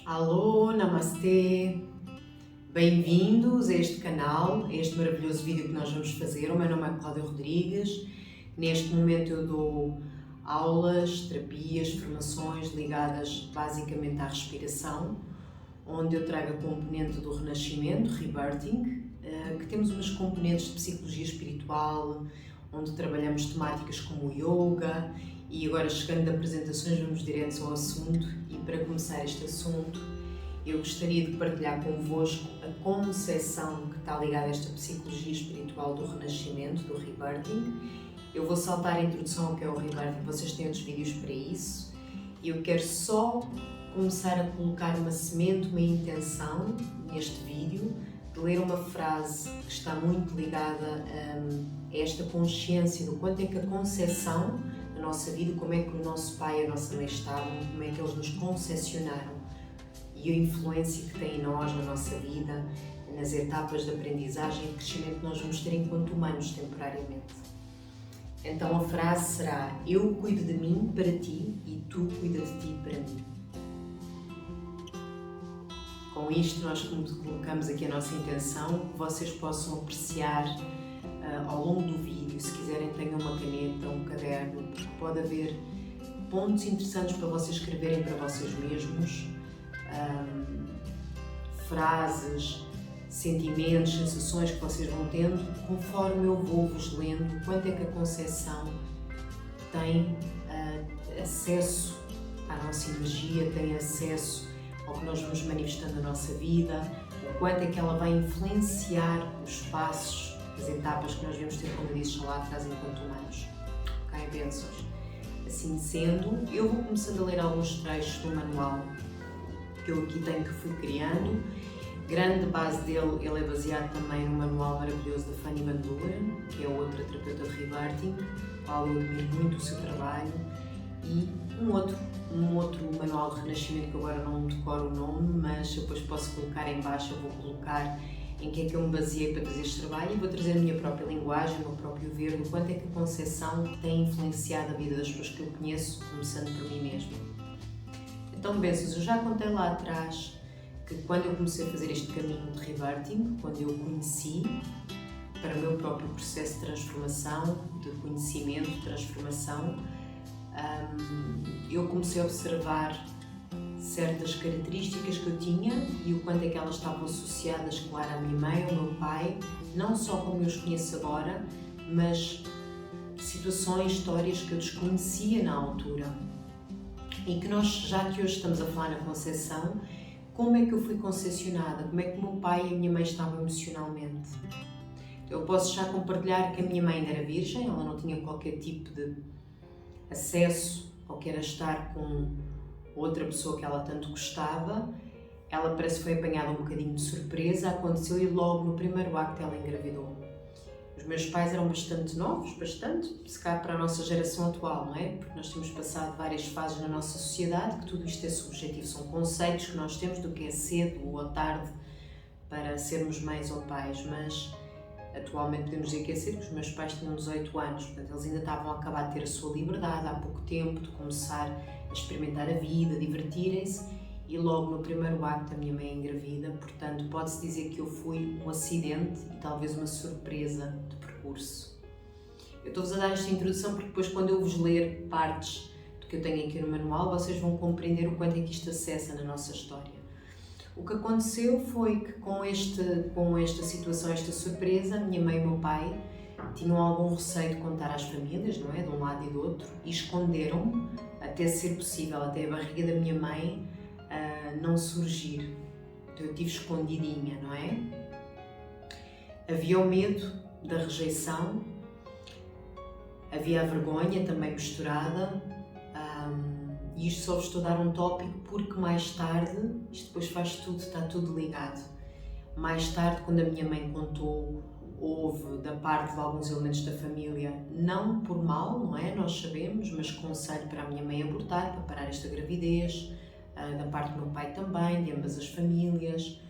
Alô, namastê! Bem-vindos a este canal, a este maravilhoso vídeo que nós vamos fazer. O meu nome é Cláudia Rodrigues. Neste momento eu dou aulas, terapias, formações ligadas basicamente à respiração, onde eu trago a componente do renascimento, rebirthing, que temos umas componentes de psicologia espiritual, onde trabalhamos temáticas como o yoga. E agora, chegando de apresentações, vamos direto ao assunto. E para começar este assunto, eu gostaria de partilhar convosco a concepção que está ligada a esta psicologia espiritual do renascimento, do rebirthing. Eu vou saltar a introdução ao que é o rebirthing, vocês têm outros vídeos para isso. E eu quero só começar a colocar uma semente, uma intenção neste vídeo, de ler uma frase que está muito ligada a esta consciência do quanto é que a concepção da nossa vida, como é que o nosso pai e a nossa mãe estavam, como é que eles nos concepcionaram e a influência que tem em nós, na nossa vida, nas etapas de aprendizagem e de crescimento que nós vamos ter enquanto humanos temporariamente. Então a frase será: eu cuido de mim para ti e tu cuida de ti para mim. Com isto nós colocamos aqui a nossa intenção, que vocês possam apreciar ao longo do vídeo. Se quiserem, tenham uma caneta, um caderno, porque pode haver pontos interessantes para vocês escreverem para vocês mesmos, frases, sentimentos, sensações que vocês vão tendo conforme eu vou vos lendo quanto é que a concepção tem acesso à nossa energia, tem acesso ao que nós vamos manifestando na nossa vida, o quanto é que ela vai influenciar os passos, as etapas que nós vamos ter, como eu disse lá atrás, enquanto humanos. Ok, bênçãos? Assim sendo, eu vou começando a ler alguns trechos do manual que eu aqui tenho, que fui criando. Grande base dele, ele é baseado também no manual maravilhoso da Fanny McLuhan, que é outra terapeuta de rebirthing, qual eu admiro muito o seu trabalho, e um outro manual de renascimento que agora não me decoro o nome, mas eu depois posso colocar em baixo, eu vou colocar em que é que eu me baseei para trazer este trabalho e vou trazer a minha própria linguagem, o meu próprio ver, do quanto é que a concepção tem influenciado a vida das pessoas que eu conheço, começando por mim mesma. Então, bênçãos, eu já contei lá atrás que quando eu comecei a fazer este caminho de rebirthing, quando eu conheci para o meu próprio processo de transformação, de conhecimento, de transformação, eu comecei a observar certas características que eu tinha e o quanto é que elas estavam associadas, claro, à minha mãe, ao meu pai, não só como eu os conheço agora, mas situações, histórias que eu desconhecia na altura. E que nós, já que hoje estamos a falar na concepção, como é que eu fui concepcionada, como é que o meu pai e a minha mãe estavam emocionalmente. Eu posso já compartilhar que a minha mãe ainda era virgem, ela não tinha qualquer tipo de acesso ao que era estar com outra pessoa que ela tanto gostava. Ela parece que foi apanhada um bocadinho de surpresa, aconteceu e logo no primeiro acto ela engravidou. Os meus pais eram bastante novos, se calhar para a nossa geração atual, não é? Porque nós temos passado várias fases na nossa sociedade, que tudo isto é subjetivo, são conceitos que nós temos do que é cedo ou tarde para sermos mães ou pais, mas atualmente podemos dizer que é cedo, porque os meus pais tinham 18 anos, portanto eles ainda estavam a acabar de ter a sua liberdade há pouco tempo, de começar a experimentar a vida, a divertirem-se, e logo no primeiro acto a minha mãe é engravida, portanto pode-se dizer que eu fui um acidente e talvez uma surpresa de percurso. Eu estou-vos a dar esta introdução porque depois, quando eu vos ler partes do que eu tenho aqui no manual, vocês vão compreender o quanto é que isto acessa na nossa história. O que aconteceu foi que com esta situação, esta surpresa, a minha mãe e o meu pai tinham algum receio de contar às famílias, não é? De um lado e do outro, e esconderam-me até ser possível, até a barriga da minha mãe não surgir. Então eu estive escondidinha, não é? Havia o medo da rejeição, havia a vergonha também misturada, e isto só vos estou a dar um tópico porque mais tarde, isto depois faz tudo, está tudo ligado. Mais tarde, quando a minha mãe contou, houve da parte de alguns elementos da família, não por mal, não é? Nós sabemos, mas conselho para a minha mãe abortar, para parar esta gravidez, da parte do meu pai também, de ambas as famílias.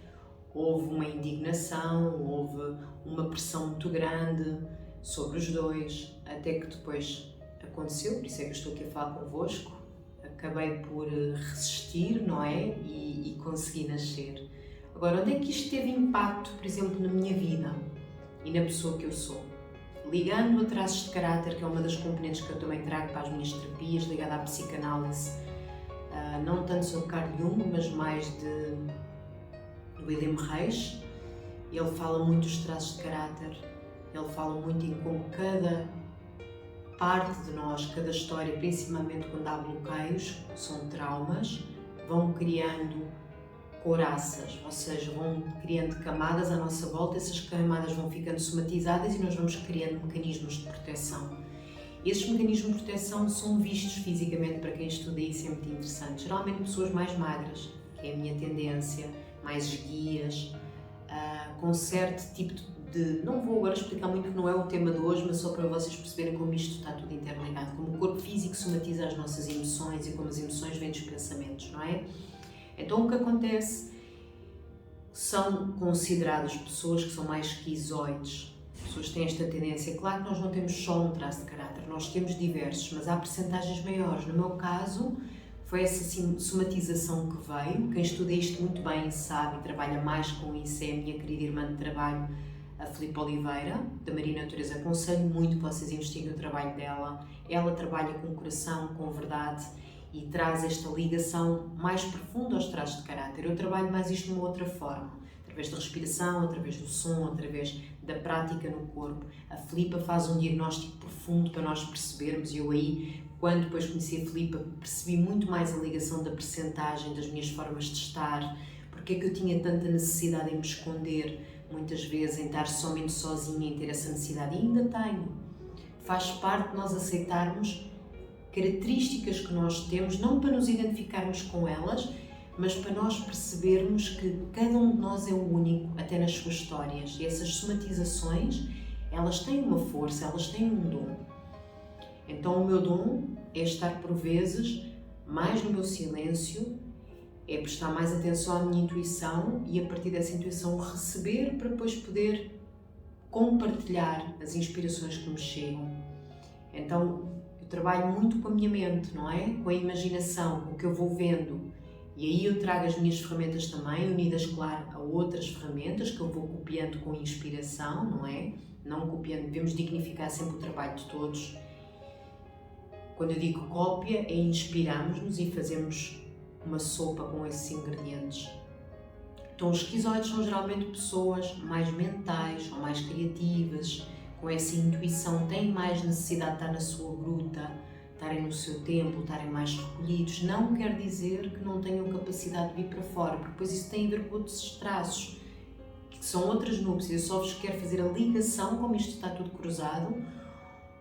Houve uma indignação, houve uma pressão muito grande sobre os dois, até que depois aconteceu, por isso é que eu estou aqui a falar convosco, acabei por resistir, não é? E consegui nascer. Agora, onde é que isto teve impacto, por exemplo, na minha vida e na pessoa que eu sou? Ligando a traços de caráter, que é uma das componentes que eu também trago para as minhas terapias, ligada à psicanálise, não tanto sobre Carl Jung, mas mais de William Reich. Ele fala muito dos traços de caráter, ele fala muito em como cada parte de nós, cada história, principalmente quando há bloqueios, são traumas, vão criando couraças, ou seja, vão criando camadas à nossa volta, essas camadas vão ficando somatizadas e nós vamos criando mecanismos de proteção. Esses mecanismos de proteção são vistos fisicamente para quem estuda isso, é muito interessante. Geralmente pessoas mais magras, que é a minha tendência, mais esguias, com certo tipo de... Não vou agora explicar muito porque não é o tema de hoje, mas só para vocês perceberem como isto está tudo interligado, como o corpo físico somatiza as nossas emoções e como as emoções vêm dos pensamentos, não é? Então o que acontece são consideradas pessoas que são mais esquizoides, pessoas que têm esta tendência. Claro que nós não temos só um traço de caráter, nós temos diversos, mas há percentagens maiores. No meu caso, foi essa somatização que veio. Quem estuda isto muito bem sabe e trabalha mais com isso é a minha querida irmã de trabalho, a Filipe Oliveira, da Marina Natureza. Aconselho muito que vocês investiguem o trabalho dela. Ela trabalha com o coração, com verdade e traz esta ligação mais profunda aos traços de caráter. Eu trabalho mais isto de uma outra forma, através da respiração, através do som, através da prática no corpo. A Filipa faz um diagnóstico profundo para nós percebermos e eu aí, quando depois conheci a Filipa, percebi muito mais a ligação da percentagem das minhas formas de estar, porque é que eu tinha tanta necessidade em me esconder, muitas vezes em estar somente sozinha, em ter essa necessidade, e ainda tenho. Faz parte de nós aceitarmos características que nós temos, não para nos identificarmos com elas, mas para nós percebermos que cada um de nós é único, até nas suas histórias. E essas somatizações, elas têm uma força, elas têm um dom. Então o meu dom é estar por vezes mais no meu silêncio, é prestar mais atenção à minha intuição e a partir dessa intuição receber para depois poder compartilhar as inspirações que me chegam. Então eu trabalho muito com a minha mente, não é? Com a imaginação, com o que eu vou vendo. E aí eu trago as minhas ferramentas também, unidas, claro, a outras ferramentas que eu vou copiando com inspiração, não é? Não copiando, devemos dignificar sempre o trabalho de todos. Quando eu digo cópia, é inspirarmos-nos e fazermos uma sopa com esses ingredientes. Então os esquizoides são geralmente pessoas mais mentais ou mais criativas, com essa intuição, têm mais necessidade de estar na sua gruta, estarem no seu templo, estarem mais recolhidos. Não quer dizer que não tenham capacidade de vir para fora, porque depois isso tem a ver com outros traços, que são outras núpcias. Eu só vos quero fazer a ligação, como isto está tudo cruzado,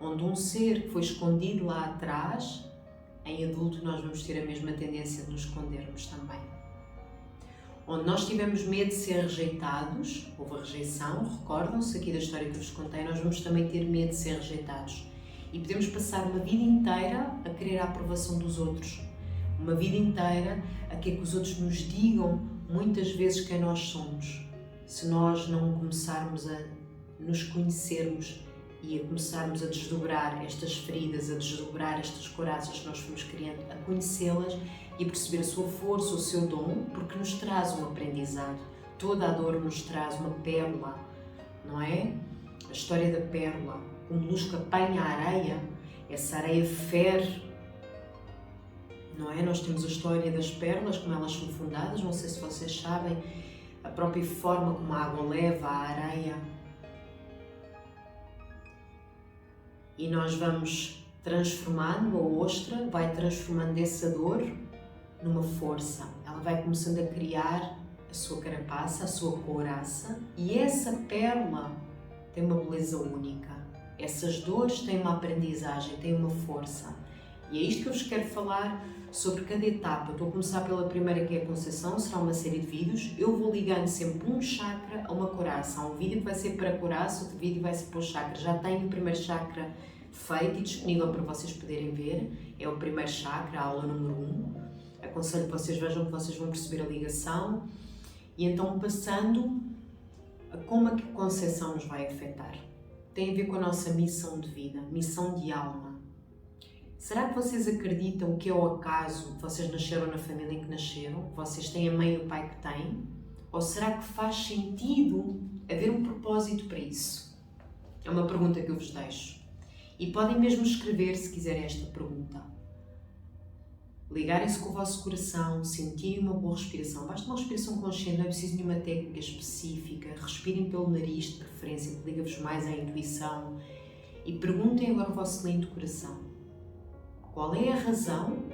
onde um ser que foi escondido lá atrás, em adulto nós vamos ter a mesma tendência de nos escondermos também. Onde nós tivemos medo de ser rejeitados, houve a rejeição, recordam-se aqui da história que eu vos contei, nós vamos também ter medo de ser rejeitados. E podemos passar uma vida inteira a querer a aprovação dos outros. Uma vida inteira a querer que os outros nos digam muitas vezes quem nós somos. Se nós não começarmos a nos conhecermos e a começarmos a desdobrar estas feridas, a desdobrar estas couraças que nós fomos criando, a conhecê-las e a perceber a sua força, o seu dom, porque nos traz um aprendizado. Toda a dor nos traz uma pérola, não é? A história da pérola, o molusco apanha a areia, essa areia fere, não é? Nós temos a história das pérolas, como elas são fundadas, não sei se vocês sabem, a própria forma como a água leva a areia. E nós vamos transformando, a ostra vai transformando essa dor numa força. Ela vai começando a criar a sua carapaça, a sua couraça, e essa pérola tem uma beleza única. Essas dores têm uma aprendizagem, têm uma força. E é isto que eu vos quero falar sobre cada etapa. Estou a começar pela primeira, que é a Conceição, será uma série de vídeos. Eu vou ligando sempre um chakra a uma couraça. Há um vídeo que vai ser para a couraça, outro vídeo vai ser para o chakra. Já tenho o primeiro chakra feito e disponível para vocês poderem ver. É o primeiro chakra, a aula número 1. Aconselho que vocês vejam, que vocês vão perceber a ligação. E então passando a como a Conceição nos vai afetar. Tem a ver com a nossa missão de vida, missão de alma. Será que vocês acreditam que é o acaso que vocês nasceram na família em que nasceram? Que vocês têm a mãe e o pai que têm? Ou será que faz sentido haver um propósito para isso? É uma pergunta que eu vos deixo. E podem mesmo escrever, se quiserem, esta pergunta. Ligarem-se com o vosso coração, sentirem uma boa respiração. Basta uma respiração consciente, não é preciso nenhuma técnica específica. Respirem pelo nariz, de preferência, que liga-vos mais à intuição. E perguntem agora ao vosso lento coração. Qual é a razão,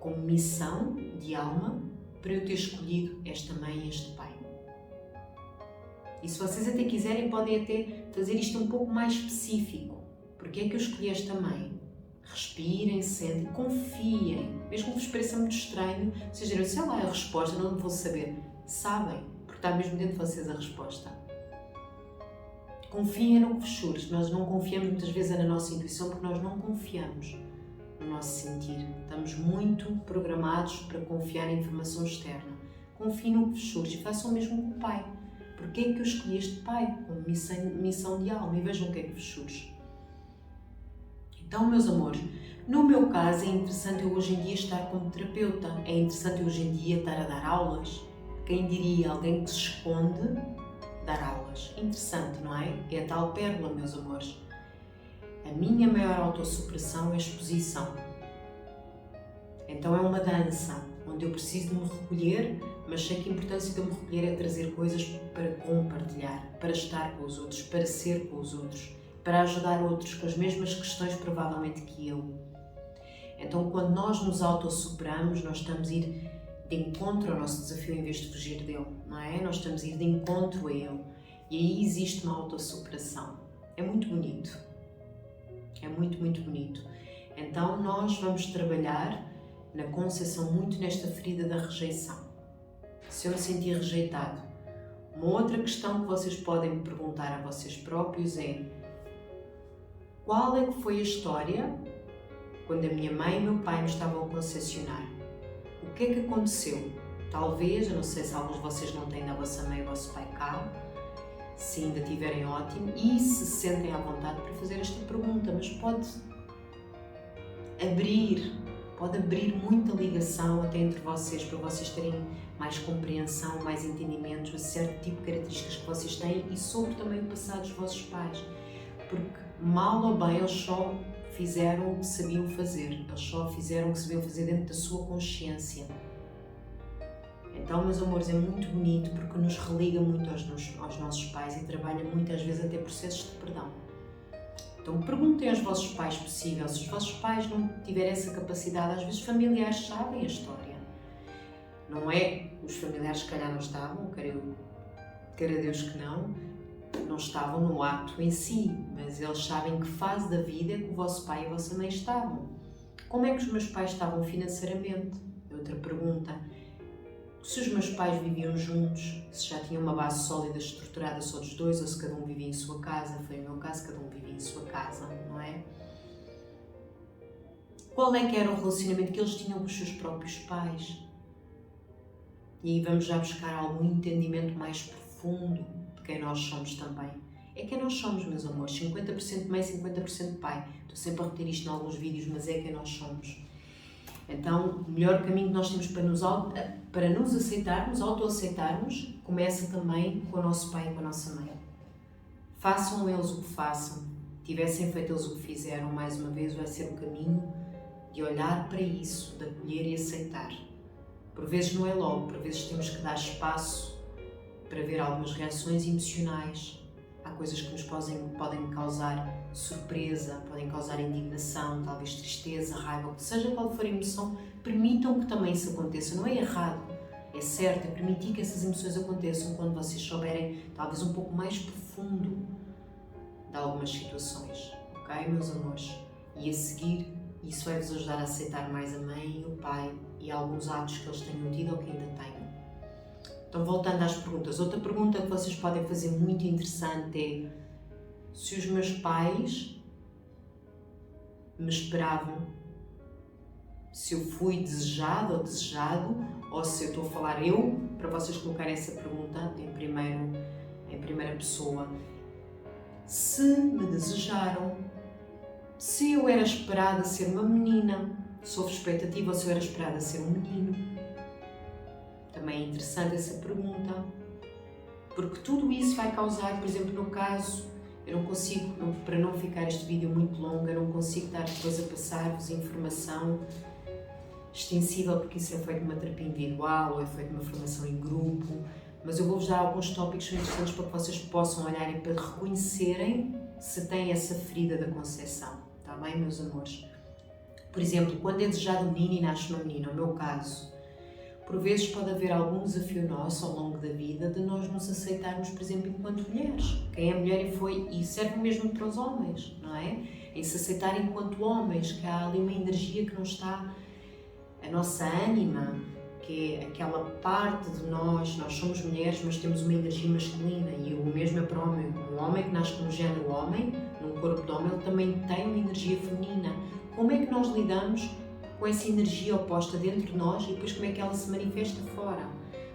como missão de alma, para eu ter escolhido esta mãe e este pai? E se vocês até quiserem, podem até fazer isto um pouco mais específico. Porque é que eu escolhi esta mãe? Respirem, sentem, confiem. Mesmo que vos pareça muito estranho, vocês dirão, sei lá, a resposta, não vou saber. Sabem, porque está mesmo dentro de vocês a resposta. Confiem no que vos surge. Nós não confiamos muitas vezes na nossa intuição porque nós não confiamos no nosso sentir. Estamos muito programados para confiar em informação externa. Confiem no que vos surge e façam o mesmo com o pai. Porquê é que eu escolhi este pai como missão de alma? E vejam o que é que vos surge. Então, meus amores, no meu caso é interessante eu hoje em dia estar como terapeuta. É interessante eu hoje em dia estar a dar aulas. Quem diria alguém que se esconde dar aulas? Interessante, não é? É a tal pérola, meus amores. A minha maior autossuperação é a exposição. Então é uma dança, onde eu preciso de me recolher, mas sei que a importância de eu me recolher é trazer coisas para compartilhar, para estar com os outros, para ser com os outros, para ajudar outros com as mesmas questões provavelmente que eu. Então quando nós nos autossuperamos, nós estamos a ir de encontro ao nosso desafio em vez de fugir dele, não é? Nós estamos a ir de encontro a ele. E aí existe uma autossuperação. É muito bonito. É muito, muito bonito. Então nós vamos trabalhar na concepção muito nesta ferida da rejeição. Se eu me sentir rejeitado, uma outra questão que vocês podem me perguntar a vocês próprios é: qual é que foi a história quando a minha mãe e o meu pai me estavam a concepcionar? O que é que aconteceu? Talvez, eu não sei se alguns de vocês não têm a vossa mãe e o vosso pai cá, se ainda tiverem, ótimo, e se sentem à vontade para fazer esta pergunta, mas pode abrir muita ligação até entre vocês, para vocês terem mais compreensão, mais entendimentos a certo tipo de características que vocês têm e sobre também o passado dos vossos pais, porque mal ou bem eles só fizeram o que sabiam fazer, eles só fizeram o que sabiam fazer dentro da sua consciência. Então, meus amores, é muito bonito porque nos religa muito aos nossos pais e trabalha muitas vezes até processos de perdão. Então perguntem aos vossos pais se possível, se os vossos pais não tiverem essa capacidade, às vezes familiares sabem a história. Não é? Os familiares se calhar não estavam, queira Deus que não estavam no ato em si, mas eles sabem que fase da vida é que o vosso pai e a vossa mãe estavam. Como é que os meus pais estavam financeiramente? Outra pergunta. Se os meus pais viviam juntos, se já tinham uma base sólida, estruturada só dos dois, ou se cada um vivia em sua casa, foi o meu caso, cada um vivia em sua casa, não é? Qual é que era o relacionamento que eles tinham com os seus próprios pais? E aí vamos já buscar algum entendimento mais profundo de quem nós somos também. É quem nós somos, meus amores, 50% mãe, 50% pai. Estou sempre a repetir isto em alguns vídeos, mas é quem nós somos. Então, o melhor caminho que nós temos para nos aceitarmos, autoaceitarmos, começa também com o nosso pai e com a nossa mãe. Façam eles o que façam, tivessem feito eles o que fizeram, mais uma vez vai ser o caminho de olhar para isso, de acolher e aceitar. Por vezes não é logo, por vezes temos que dar espaço para ver algumas reações emocionais. Há coisas que nos podem causar surpresa, podem causar indignação, talvez tristeza, raiva, seja qual for a emoção, permitam que também isso aconteça. Não é errado, é certo, é permitir que essas emoções aconteçam quando vocês souberem, talvez um pouco mais profundo de algumas situações, ok, meus amores? E a seguir, isso vai-vos ajudar a aceitar mais a mãe e o pai e alguns atos que eles tenham tido ou que ainda tenham. Então, voltando às perguntas, outra pergunta que vocês podem fazer muito interessante é: se os meus pais me esperavam, se eu fui desejado ou desejado, ou se eu estou a falar eu, para vocês colocarem essa pergunta em primeira pessoa. Se me desejaram, se eu era esperada ser uma menina, se houve expectativa ou se eu era esperada ser um menino. Também é interessante essa pergunta, porque tudo isso vai causar, por exemplo, no caso, eu não consigo, para não ficar este vídeo muito longo, eu não consigo estar depois a passar-vos informação extensiva, porque isso é feito numa terapia individual ou é feito numa formação em grupo, mas eu vou-vos dar alguns tópicos que são interessantes para que vocês possam olhar e para reconhecerem se têm essa ferida da concepção, está bem, meus amores? Por exemplo, quando é desejado um menino e nasce uma menina, no meu caso, por vezes pode haver algum desafio nosso ao longo da vida de nós nos aceitarmos, por exemplo, enquanto mulheres. Quem é mulher e serve mesmo para os homens, não é? Em se aceitar enquanto homens, que há ali uma energia que não está, a nossa ânima, que é aquela parte de nós somos mulheres, mas temos uma energia masculina, e o mesmo é para o homem. Um homem que nasce com um género homem, num corpo de homem, ele também tem uma energia feminina. Como é que nós lidamos com essa energia oposta dentro de nós e depois como é que ela se manifesta fora?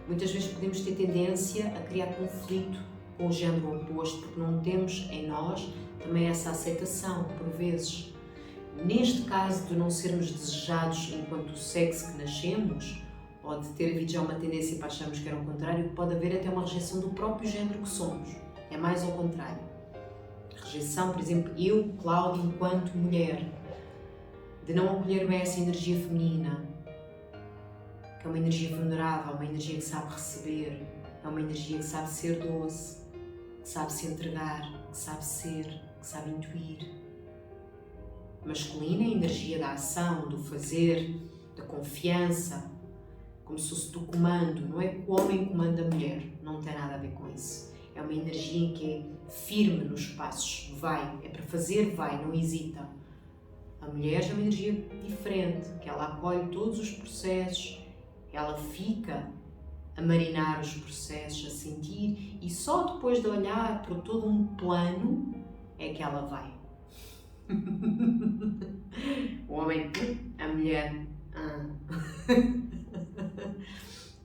Muitas vezes podemos ter tendência a criar conflito com o género oposto, porque não temos em nós também essa aceitação, por vezes. Neste caso de não sermos desejados enquanto sexo que nascemos, ou de ter havido já uma tendência para acharmos que era o contrário, pode haver até uma rejeição do próprio género que somos. É mais ao contrário. Rejeição, por exemplo, eu, Cláudia, enquanto mulher, de não acolher bem essa energia feminina, que é uma energia vulnerável, uma energia que sabe receber, é uma energia que sabe ser doce, que sabe se entregar, que sabe ser, que sabe intuir. Masculina é a energia da ação, do fazer, da confiança, como se fosse do comando. Não é que o homem comanda a mulher, não tem nada a ver com isso. É uma energia que é firme nos passos, vai, é para fazer, vai, não hesita. A mulher já é uma energia diferente, que ela acolhe todos os processos, ela fica a marinar os processos, a sentir, e só depois de olhar para todo um plano é que ela vai. O homem, a mulher.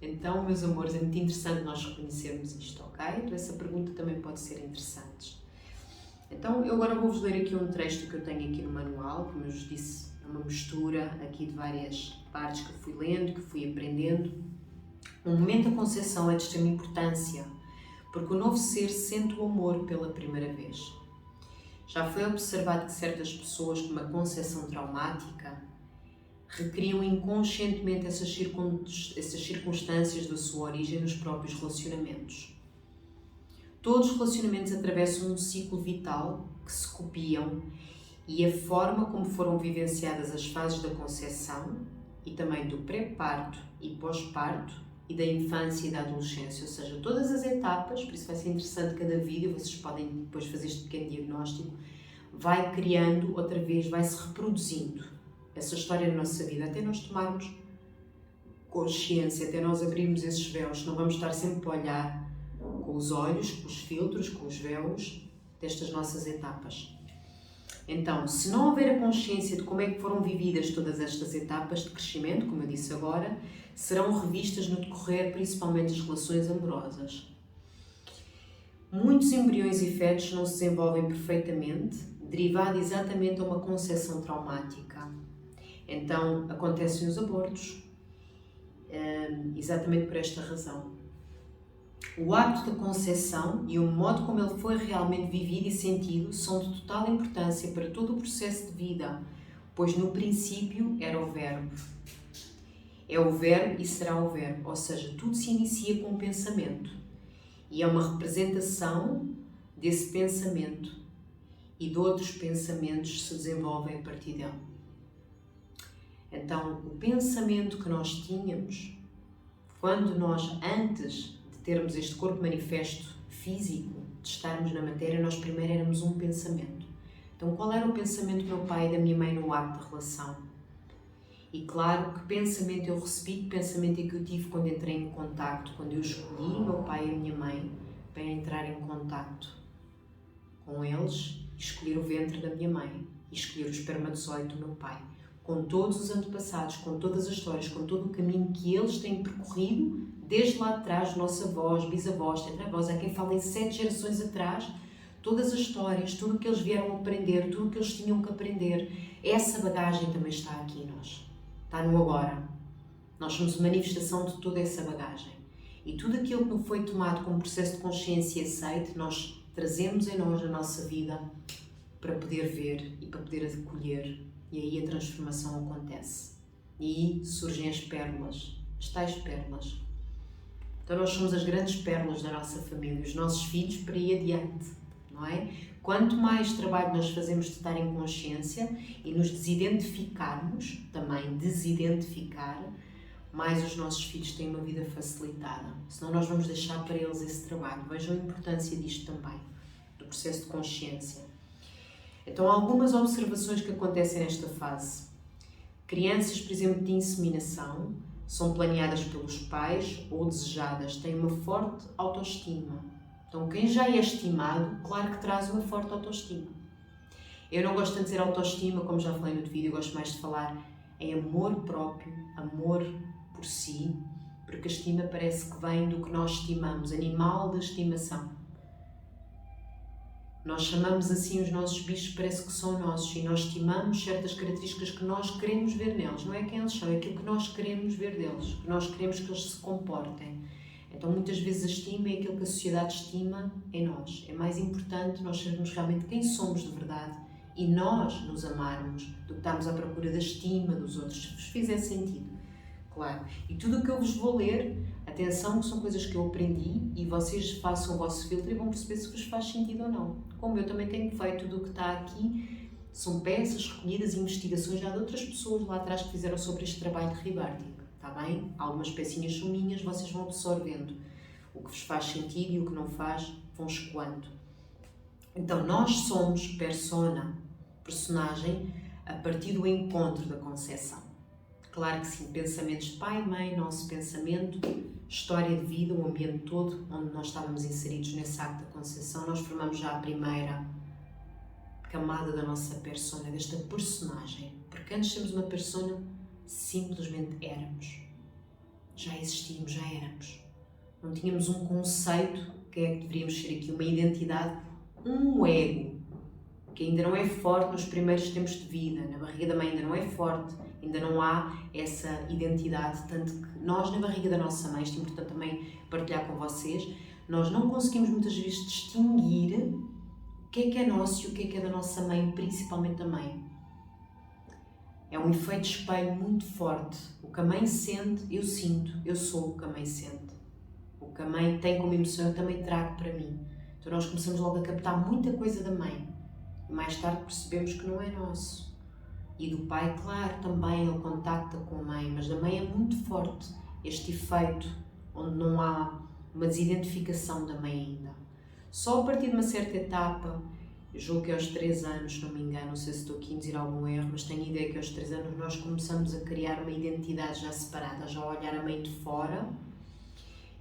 Então, meus amores, é muito interessante nós reconhecermos isto, ok? Então, essa pergunta também pode ser interessante. Então, eu agora vou-vos ler aqui um trecho que eu tenho aqui no manual, como eu vos disse, é uma mistura aqui de várias partes que fui lendo, que fui aprendendo. O momento da concepção é de extrema importância, porque o novo ser sente o amor pela primeira vez. Já foi observado que certas pessoas com uma concepção traumática recriam inconscientemente essas circunstâncias da sua origem nos próprios relacionamentos. Todos os relacionamentos atravessam um ciclo vital que se copiam, e a forma como foram vivenciadas as fases da concepção e também do pré-parto e pós-parto e da infância e da adolescência, ou seja, todas as etapas, por isso vai ser interessante cada vídeo, vocês podem depois fazer este pequeno diagnóstico, vai criando outra vez, vai-se reproduzindo essa história na nossa vida, até nós tomarmos consciência, até nós abrirmos esses véus, não vamos estar sempre a olhar com os olhos, com os filtros, com os véus destas nossas etapas. Então, se não houver a consciência de como é que foram vividas todas estas etapas de crescimento, como eu disse agora, serão revistas no decorrer, principalmente das relações amorosas. Muitos embriões e fetos não se desenvolvem perfeitamente, derivado exatamente a uma concepção traumática. Então, acontecem os abortos, exatamente por esta razão. O ato da concepção e o modo como ele foi realmente vivido e sentido são de total importância para todo o processo de vida, pois no princípio era o verbo. É o verbo e será o verbo, ou seja, tudo se inicia com um pensamento e é uma representação desse pensamento e de outros pensamentos se desenvolvem a partir dele. Então, o pensamento que nós tínhamos, quando nós, antes de termos este corpo manifesto físico, de estarmos na matéria, nós primeiro éramos um pensamento. Então, qual era o pensamento do meu pai e da minha mãe no ato da relação? E claro, que pensamento eu recebi, que pensamento é que eu tive quando entrei em contacto, quando eu escolhi meu pai e a minha mãe para entrar em contacto com eles, escolher o ventre da minha mãe e escolher o espermatozoide do meu pai. Com todos os antepassados, com todas as histórias, com todo o caminho que eles têm percorrido, desde lá atrás, nossos avós, bisavós, tetravós, há quem fala em 7 gerações atrás, todas as histórias, tudo o que eles vieram aprender, tudo o que eles tinham que aprender, essa bagagem também está aqui em nós. Está no agora. Nós somos manifestação de toda essa bagagem. E tudo aquilo que não foi tomado como processo de consciência e aceite, nós trazemos em nós a nossa vida para poder ver e para poder acolher. E aí a transformação acontece. E aí surgem as pérolas, as tais pérolas. Então nós somos as grandes pérolas da nossa família, os nossos filhos para ir adiante, não é? Quanto mais trabalho nós fazemos de estar em consciência e nos desidentificarmos, também desidentificar, mais os nossos filhos têm uma vida facilitada. Senão nós vamos deixar para eles esse trabalho. Vejam a importância disto também, do processo de consciência. Então, algumas observações que acontecem nesta fase. Crianças, por exemplo, de inseminação, são planeadas pelos pais ou desejadas, têm uma forte autoestima. Então, quem já é estimado, claro que traz uma forte autoestima. Eu não gosto tanto de dizer autoestima, como já falei no outro vídeo, eu gosto mais de falar em amor próprio, amor por si, porque a estima parece que vem do que nós estimamos, animal de estimação. Nós chamamos assim os nossos bichos, parece que são nossos, e nós estimamos certas características que nós queremos ver neles. Não é quem eles são, é aquilo que nós queremos ver deles, que nós queremos que eles se comportem. Então muitas vezes a estima é aquilo que a sociedade estima em nós. É mais importante nós sabermos realmente quem somos de verdade e nós nos amarmos do que estarmos à procura da estima dos outros, se vos fizer sentido. Claro. E tudo o que eu vos vou ler, atenção, que são coisas que eu aprendi e vocês façam o vosso filtro e vão perceber se vos faz sentido ou não. Como eu também tenho feito, tudo o que está aqui são peças recolhidas e investigações já de outras pessoas lá atrás que fizeram sobre este trabalho de rebirthing, está bem? Algumas pecinhas são minhas, vocês vão absorvendo o que vos faz sentido e o que não faz, vão escoando. Então, nós somos personagem, a partir do encontro da concepção. Claro que sim, pensamentos de pai e mãe, nosso pensamento, história de vida, o ambiente todo onde nós estávamos inseridos nesse acto da concepção, nós formamos já a primeira camada da nossa persona, desta personagem. Porque antes de sermos uma persona, simplesmente éramos. Já existíamos, já éramos. Não tínhamos um conceito, que é que deveríamos ser aqui, uma identidade, um ego, que ainda não é forte nos primeiros tempos de vida, na barriga da mãe ainda não é forte, ainda não há essa identidade, tanto que nós na barriga da nossa mãe, isto é importante também partilhar com vocês, nós não conseguimos muitas vezes distinguir o que é nosso e o que é da nossa mãe, principalmente da mãe. É um efeito espelho muito forte. O que a mãe sente, eu sinto, eu sou o que a mãe sente. O que a mãe tem como emoção, eu também trago para mim. Então nós começamos logo a captar muita coisa da mãe. E mais tarde percebemos que não é nosso. E do pai, claro, também ele contacta com a mãe, mas da mãe é muito forte este efeito, onde não há uma desidentificação da mãe ainda. Só a partir de uma certa etapa, eu julgo que aos 3 anos, se não me engano, não sei se estou aqui a induzir algum erro, mas tenho a ideia que aos 3 anos nós começamos a criar uma identidade já separada, já a olhar a mãe de fora,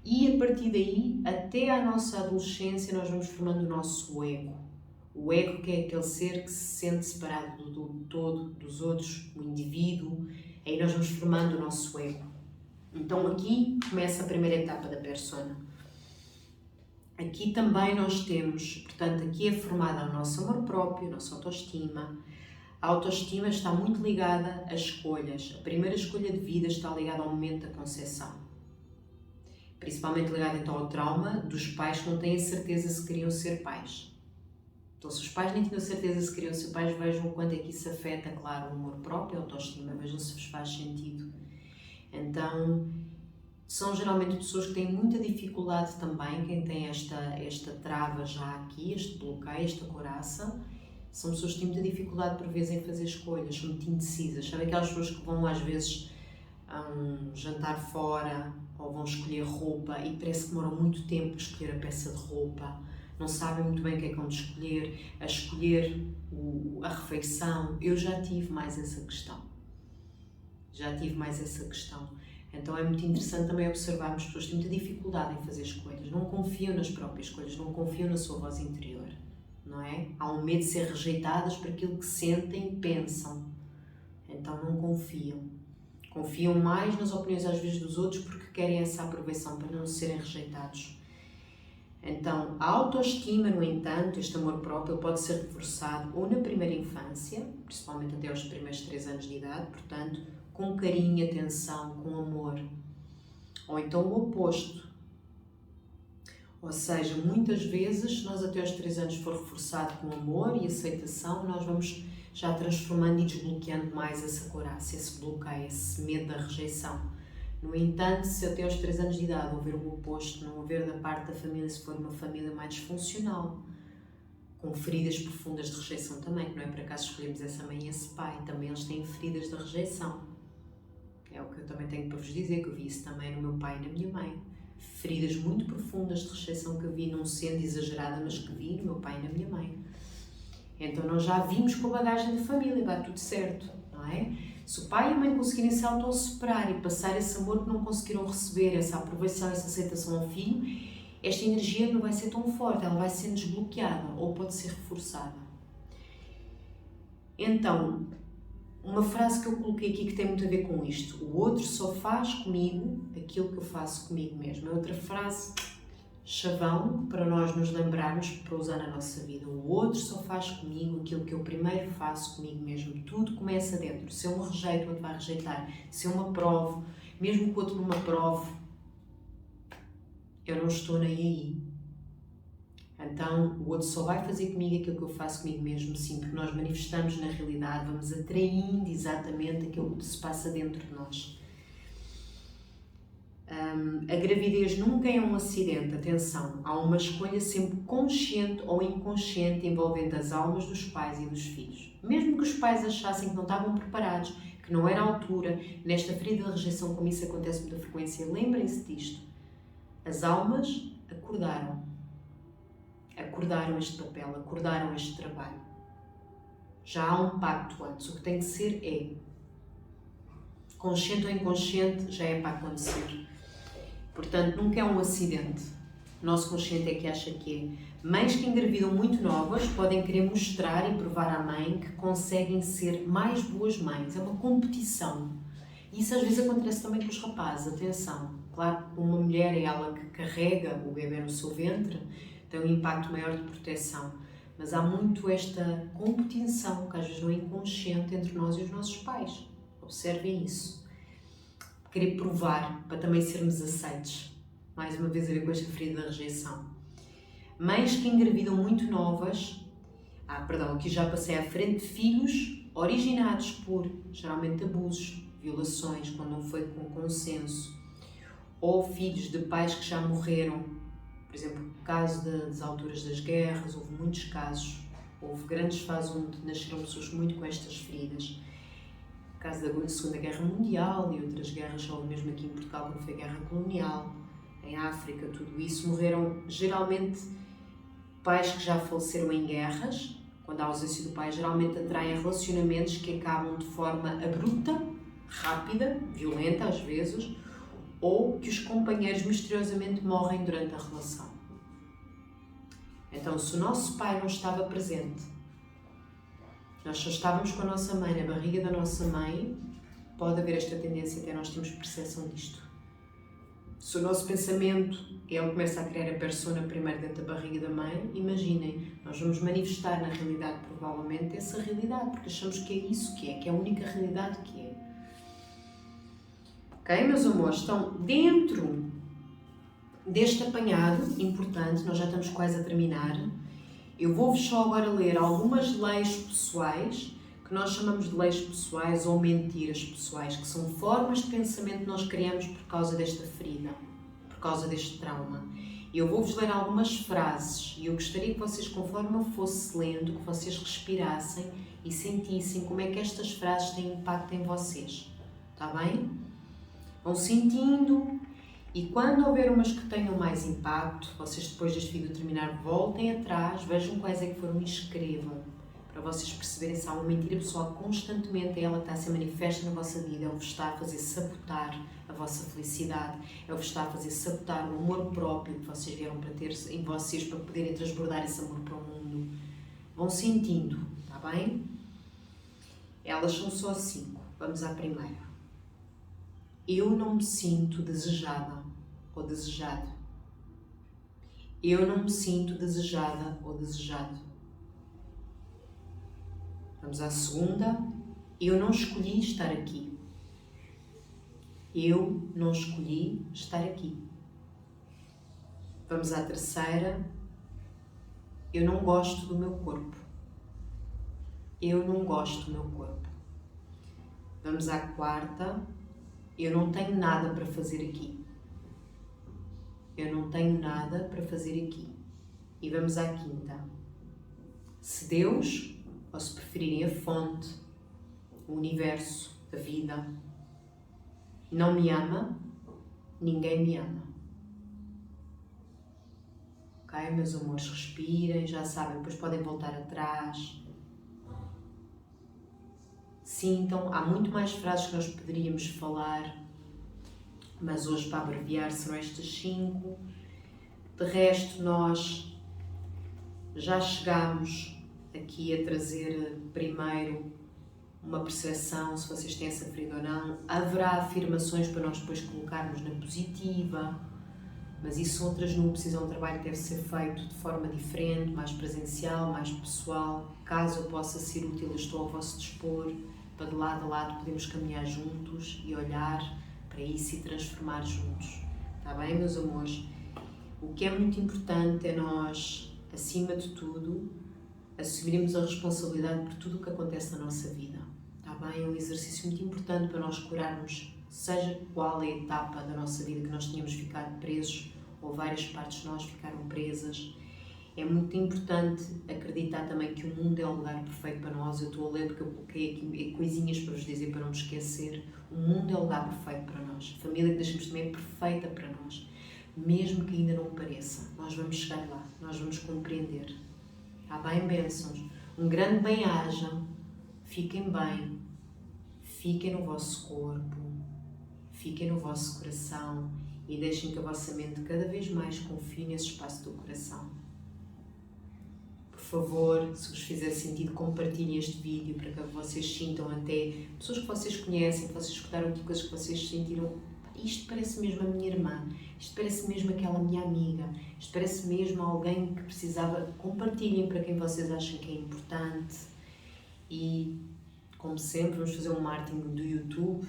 e a partir daí, até à nossa adolescência, nós vamos formando o nosso ego. O ego, que é aquele ser que se sente separado do todo, dos outros, o indivíduo, aí nós vamos formando o nosso ego. Então aqui começa a primeira etapa da persona. Aqui também nós temos, portanto, aqui é formada o nosso amor próprio, a nossa autoestima. A autoestima está muito ligada às escolhas. A primeira escolha de vida está ligada ao momento da concepção. Principalmente ligada então ao trauma dos pais que não têm a certeza se queriam ser pais. Então, se os pais nem tinham certeza se queriam ser pais, vejam o quanto é que isso afeta, claro, o amor próprio, a autoestima, vejam se vos faz sentido. Então, são geralmente pessoas que têm muita dificuldade também, quem tem esta trava já aqui, este bloqueio, esta couraça, são pessoas que têm muita dificuldade por vezes em fazer escolhas, são muito indecisas. Sabe aquelas pessoas que vão às vezes a um jantar fora ou vão escolher roupa e parece que demoram muito tempo a escolher a peça de roupa, não sabem muito bem o que é que vão escolher, a escolher a refeição. Eu já tive mais essa questão. Então é muito interessante também observarmos pessoas que têm muita dificuldade em fazer escolhas, não confiam nas próprias escolhas, não confiam na sua voz interior, não é? Há um medo de ser rejeitadas por aquilo que sentem e pensam, então não confiam. Confiam mais nas opiniões às vezes dos outros porque querem essa aprovação para não serem rejeitados. Então, a autoestima, no entanto, este amor próprio, ele pode ser reforçado ou na primeira infância, principalmente até aos primeiros 3 anos de idade, portanto, com carinho, atenção, com amor. Ou então o oposto. Ou seja, muitas vezes, se nós até aos 3 anos for reforçado com amor e aceitação, nós vamos já transformando e desbloqueando mais essa couraça, esse bloqueio, esse medo da rejeição. No entanto, se até aos 3 anos de idade houver o oposto, não houver da parte da família, se for uma família mais disfuncional, com feridas profundas de rejeição também, que não é por acaso escolhemos essa mãe e esse pai, também eles têm feridas de rejeição. É o que eu também tenho para vos dizer, que eu vi isso também no meu pai e na minha mãe. Feridas muito profundas de rejeição que eu vi, não sendo exagerada, mas que vi no meu pai e na minha mãe. Então nós já vimos com a bagagem da família, vai tudo certo, não é? Se o pai e a mãe conseguirem se auto-superar e passar esse amor que não conseguiram receber, essa aprovação, essa aceitação ao filho, esta energia não vai ser tão forte, ela vai ser desbloqueada ou pode ser reforçada. Então, uma frase que eu coloquei aqui que tem muito a ver com isto: o outro só faz comigo aquilo que eu faço comigo mesmo. É outra frase chavão para nós nos lembrarmos, para usar na nossa vida. O outro só faz comigo aquilo que eu primeiro faço comigo mesmo. Tudo começa dentro. Se eu me rejeito, o outro vai rejeitar. Se eu me aprovo, mesmo que o outro não me aprove, eu não estou nem aí. Então, o outro só vai fazer comigo aquilo que eu faço comigo mesmo, sim, porque nós manifestamos na realidade, vamos atraindo exatamente aquilo que se passa dentro de nós. A gravidez nunca é um acidente, atenção, há uma escolha sempre consciente ou inconsciente envolvendo as almas dos pais e dos filhos. Mesmo que os pais achassem que não estavam preparados, que não era a altura, nesta ferida de rejeição, como isso acontece com muita frequência, lembrem-se disto. As almas acordaram este papel, acordaram este trabalho. Já há um pacto antes, o que tem de ser é, consciente ou inconsciente, já é para acontecer. Portanto, nunca é um acidente. O nosso consciente é que acha que é. Mães que engravidam muito novas podem querer mostrar e provar à mãe que conseguem ser mais boas mães. É uma competição. E isso às vezes acontece também com os rapazes, atenção. Claro que uma mulher é ela que carrega o bebê no seu ventre, tem um impacto maior de proteção. Mas há muito esta competição, que às vezes não é inconsciente, entre nós e os nossos pais. Observem isso. Querer provar, para também sermos aceites. Mais uma vez a ver com esta ferida da rejeição. Mães que engravidam muito novas, aqui já passei à frente, filhos originados por, geralmente, abusos, violações, quando não foi com consenso, ou filhos de pais que já morreram. Por exemplo, no caso das alturas das guerras, houve muitos casos, houve grandes fases onde nasceram pessoas muito com estas feridas. No caso da Segunda Guerra Mundial e outras guerras, ou mesmo aqui em Portugal, quando foi a Guerra Colonial, em África, tudo isso, morreram geralmente pais que já faleceram em guerras. Quando há ausência do pai, geralmente atraem relacionamentos que acabam de forma abrupta, rápida, violenta às vezes, ou que os companheiros misteriosamente morrem durante a relação. Então, se o nosso pai não estava presente, nós só estávamos com a nossa mãe na barriga da nossa mãe, pode haver esta tendência até nós termos percepção disto. Se o nosso pensamento é o que começa a criar a persona primeiro dentro da barriga da mãe, imaginem, nós vamos manifestar na realidade provavelmente essa realidade, porque achamos que é isso que é a única realidade que é. Ok, meus amores? Então, dentro deste apanhado importante, nós já estamos quase a terminar, eu vou-vos só agora ler algumas leis pessoais, que nós chamamos de leis pessoais ou mentiras pessoais, que são formas de pensamento que nós criamos por causa desta ferida, por causa deste trauma. Eu vou-vos ler algumas frases e eu gostaria que vocês, conforme eu fosse lendo, que vocês respirassem e sentissem como é que estas frases têm impacto em vocês. Está bem? Vão sentindo, e quando houver umas que tenham mais impacto, vocês depois deste vídeo terminar, voltem atrás, vejam quais é que foram e escrevam, para vocês perceberem se há uma mentira pessoal constantemente, é ela que está a ser manifesta na vossa vida, é o que vos está a fazer sabotar a vossa felicidade, é o que vos está a fazer sabotar o amor próprio que vocês vieram para ter em vocês, para poderem transbordar esse amor para o mundo. Vão sentindo, está bem? Elas são só 5. Vamos à primeira. Eu não me sinto desejada ou desejado. Eu não me sinto desejada ou desejado. Vamos à segunda. Eu não escolhi estar aqui. Eu não escolhi estar aqui. Vamos à terceira. Eu não gosto do meu corpo. Eu não gosto do meu corpo. Vamos à quarta. Eu não tenho nada para fazer aqui. Eu não tenho nada para fazer aqui. E vamos à quinta. Se Deus, ou se preferirem a fonte, o universo, a vida, não me ama, ninguém me ama. Ok, meus amores, respirem, já sabem, depois podem voltar atrás. Sintam, há muito mais frases que nós poderíamos falar, mas hoje, para abreviar, serão estas 5. De resto, nós já chegámos aqui a trazer primeiro uma percepção, se vocês têm essa ferida ou não. Haverá afirmações para nós depois colocarmos na positiva, mas isso são outras núpcias, é um trabalho que deve ser feito de forma diferente, mais presencial, mais pessoal. Caso eu possa ser útil, eu estou ao vosso dispor, para de lado a lado podemos caminhar juntos e olhar para isso e transformar juntos. Está bem, meus amores? O que é muito importante é nós, acima de tudo, assumirmos a responsabilidade por tudo o que acontece na nossa vida. Está bem? É um exercício muito importante para nós curarmos, seja qual é a etapa da nossa vida que nós tínhamos ficado presos ou várias partes de nós ficaram presas. É muito importante acreditar também que o mundo é o lugar perfeito para nós. Eu estou a ler porque eu coloquei aqui coisinhas para vos dizer, para não me esquecer. O mundo é o lugar perfeito para nós. A família que deixamos também é perfeita para nós. Mesmo que ainda não pareça, nós vamos chegar lá, nós vamos compreender. Está bem, bênçãos? Um grande bem-aja. Fiquem bem. Fiquem no vosso corpo. Fiquem no vosso coração. E deixem que a vossa mente cada vez mais confie nesse espaço do coração. Por favor, se vos fizer sentido, compartilhem este vídeo para que vocês sintam até pessoas que vocês conhecem, que vocês escutaram aqui coisas que vocês sentiram. Isto parece mesmo a minha irmã, isto parece mesmo aquela minha amiga, isto parece mesmo alguém que precisava. Compartilhem para quem vocês acham que é importante. E, como sempre, vamos fazer um marketing do YouTube.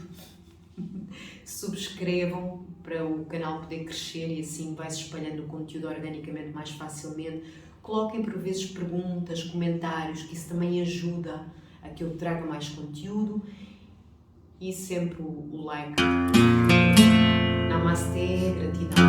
Subscrevam para o canal poder crescer e assim vai-se espalhando o conteúdo organicamente mais facilmente. Coloquem por vezes perguntas, comentários, que isso também ajuda a que eu traga mais conteúdo. E sempre o like. Namastê, gratidão.